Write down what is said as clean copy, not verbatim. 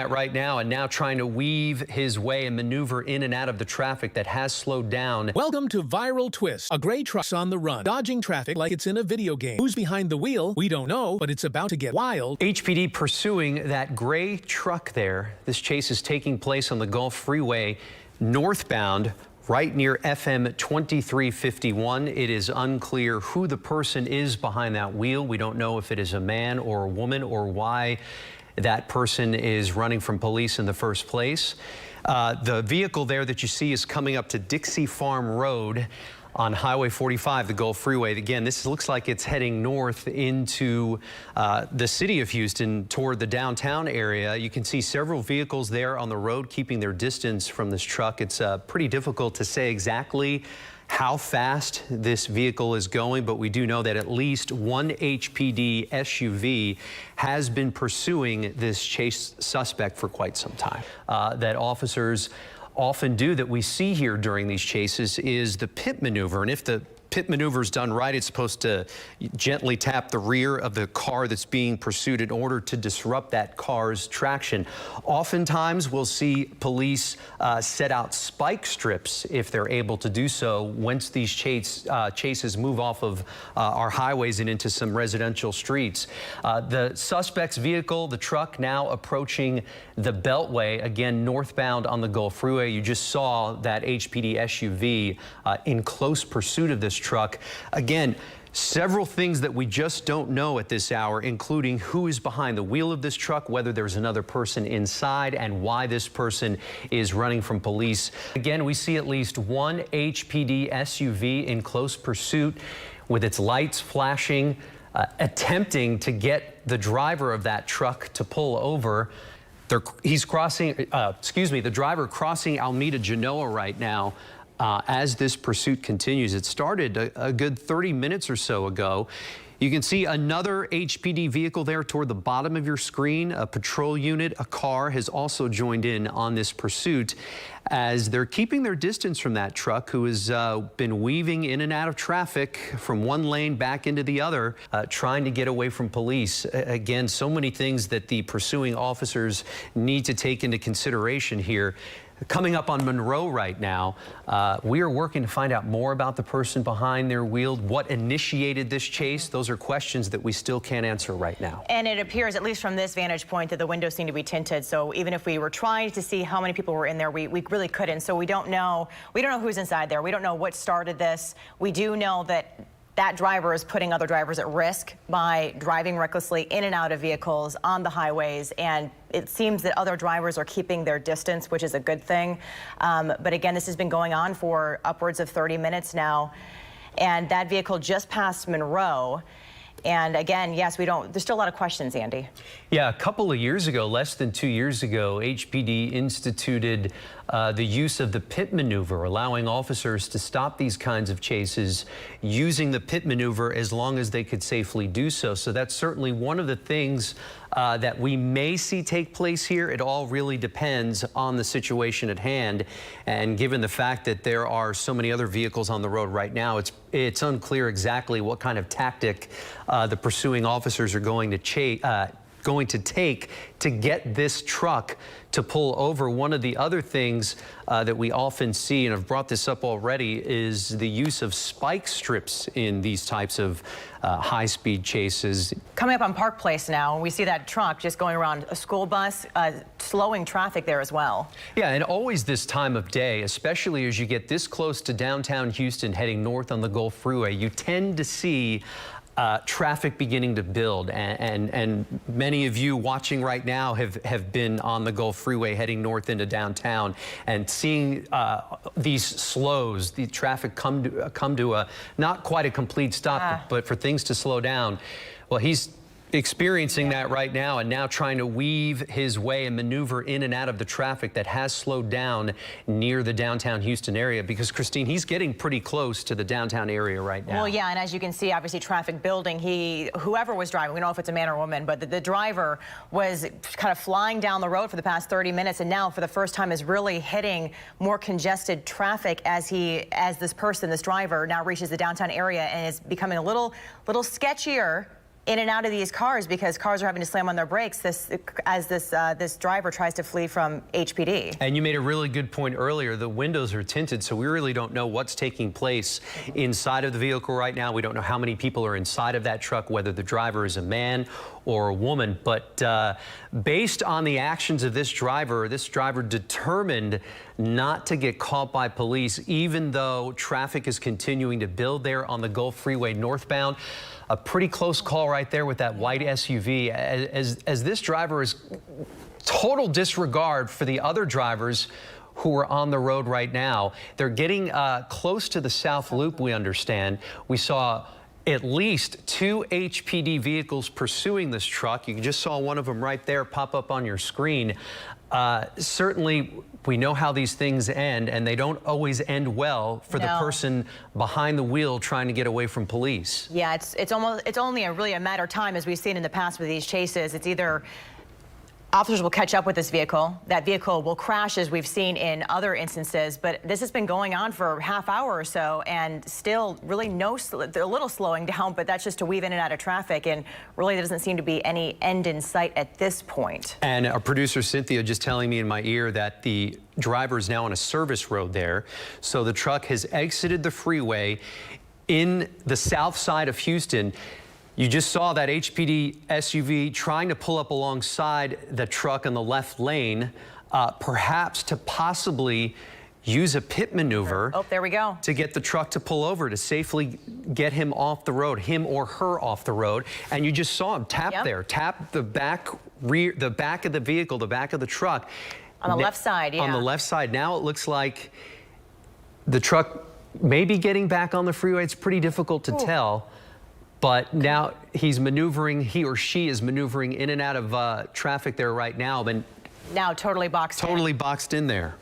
Right now, and now trying to weave his way and maneuver in and out of the traffic that has slowed down. Welcome to Viral Twist. A gray truck's on the run, dodging traffic like it's in a video game. Who's behind the wheel? We don't know, but it's about to get wild. HPD pursuing that gray truck there. This chase is taking place on the Gulf Freeway northbound, right near FM 2351. It is unclear who the person is behind that wheel. We don't know if it is a man or a woman or why that person is running from police in the first place. The vehicle there that you see is coming up to Dixie Farm Road on Highway 45, the Gulf Freeway. Again, this looks like it's heading north into the city of Houston toward the downtown area. You can see several vehicles there on the road keeping their distance from this truck. It's pretty difficult to say exactly how fast this vehicle is going, but we do know that at least one HPD SUV has been pursuing this chase suspect for quite some time. That officers often do, that we see here during these chases, is the pit maneuver. And if the pit maneuver is done right, it's supposed to gently tap the rear of the car that's being pursued in order to disrupt that car's traction. Oftentimes we'll see police set out spike strips, if they're able to do so, once these chases move off of our highways and into some residential streets. The suspect's vehicle, the truck, now approaching the Beltway, again northbound on the Gulf Freeway. You just saw that HPD SUV in close pursuit of this truck. Again, several things that we just don't know at this hour, including who is behind the wheel of this truck, whether there's another person inside, and why this person is running from police. Again, we see at least one HPD SUV in close pursuit with its lights flashing, attempting to get the driver of that truck to pull over. He's crossing, the driver crossing Alameda Genoa right now. As this pursuit continues. It started a good 30 minutes or so ago. You can see another HPD vehicle there toward the bottom of your screen. A patrol unit, a car, has also joined in on this pursuit as they're keeping their distance from that truck, who has been weaving in and out of traffic from one lane back into the other, trying to get away from police. Again, so many things that the pursuing officers need to take into consideration here. Coming up on Monroe right now, we are working to find out more about the person behind their wheel, what initiated this chase. Those are questions that we still can't answer right now. And it appears, at least from this vantage point, that the windows seem to be tinted. So even if we were trying to see how many people were in there, we really couldn't. So we don't know who's inside there. We don't know what started this. We do know that that driver is putting other drivers at risk by driving recklessly in and out of vehicles on the highways, and it seems that other drivers are keeping their distance, which is a good thing. But again, this has been going on for upwards of 30 minutes now, and that vehicle just passed Monroe. And again, yes, there's still a lot of questions, Andy. Yeah, a couple of years ago, less than 2 years ago, HPD instituted the use of the pit maneuver, allowing officers to stop these kinds of chases using the pit maneuver as long as they could safely do so. So that's certainly one of the things that we may see take place here. It all really depends on the situation at hand. And given the fact that there are so many other vehicles on the road right now, it's unclear exactly what kind of tactic the pursuing officers are going to take to get this truck to pull over. One of the other things that we often see, and I've brought this up already, is the use of spike strips in these types of high-speed chases. Coming up on Park Place now, we see that truck just going around a school bus, slowing traffic there as well. Yeah, and always this time of day, especially as you get this close to downtown Houston heading north on the Gulf Freeway, you tend to see traffic beginning to build, and many of you watching right now have been on the Gulf Freeway heading north into downtown and seeing these slows, the traffic come to a not quite a complete stop, but for things to slow down. Well, he's experiencing that right now, and now trying to weave his way and maneuver in and out of the traffic that has slowed down near the downtown Houston area, because Christine, he's getting pretty close to the downtown area right now. Well, yeah, and as you can see, obviously traffic building. Whoever was driving, we don't know if it's a man or a woman, but the driver was kind of flying down the road for the past 30 minutes, and now for the first time is really hitting more congested traffic as this driver now reaches the downtown area and is becoming a little sketchier in and out of these cars because cars are having to slam on their brakes as this driver tries to flee from HPD. And you made a really good point earlier. The windows are tinted, so we really don't know what's taking place inside of the vehicle right now. We don't know how many people are inside of that truck, whether the driver is a man or a woman. But based on the actions of this driver determined not to get caught by police, even though traffic is continuing to build there on the Gulf Freeway northbound. A pretty close call right there with that white SUV. As this driver is total disregard for the other drivers who are on the road right now. They're getting close to the South Loop, we understand. We saw at least 2 HPD vehicles pursuing this truck. You just saw one of them right there pop up on your screen. Certainly, we know how these things end, and they don't always end well for the person behind the wheel trying to get away from police. Yeah, it's only really a matter of time, as we've seen in the past with these chases. It's either officers will catch up with this vehicle, that vehicle will crash, as we've seen in other instances, but this has been going on for a half hour or so, and still really a little slowing down, but that's just to weave in and out of traffic, and really there doesn't seem to be any end in sight at this point. And our producer Cynthia just telling me in my ear that the driver is now on a service road there, so the truck has exited the freeway in the south side of Houston. You just saw that HPD SUV trying to pull up alongside the truck in the left lane, perhaps to possibly use a pit maneuver. Oh, there we go. To get the truck to pull over, to safely get him off the road, him or her off the road. And you just saw him tap there, tap the back of the vehicle, the back of the truck. On the left side, yeah. On the left side. Now it looks like the truck may be getting back on the freeway. It's pretty difficult to tell. But now he's maneuvering, he or she is maneuvering in and out of traffic there right now. But now totally boxed in. Totally boxed in there.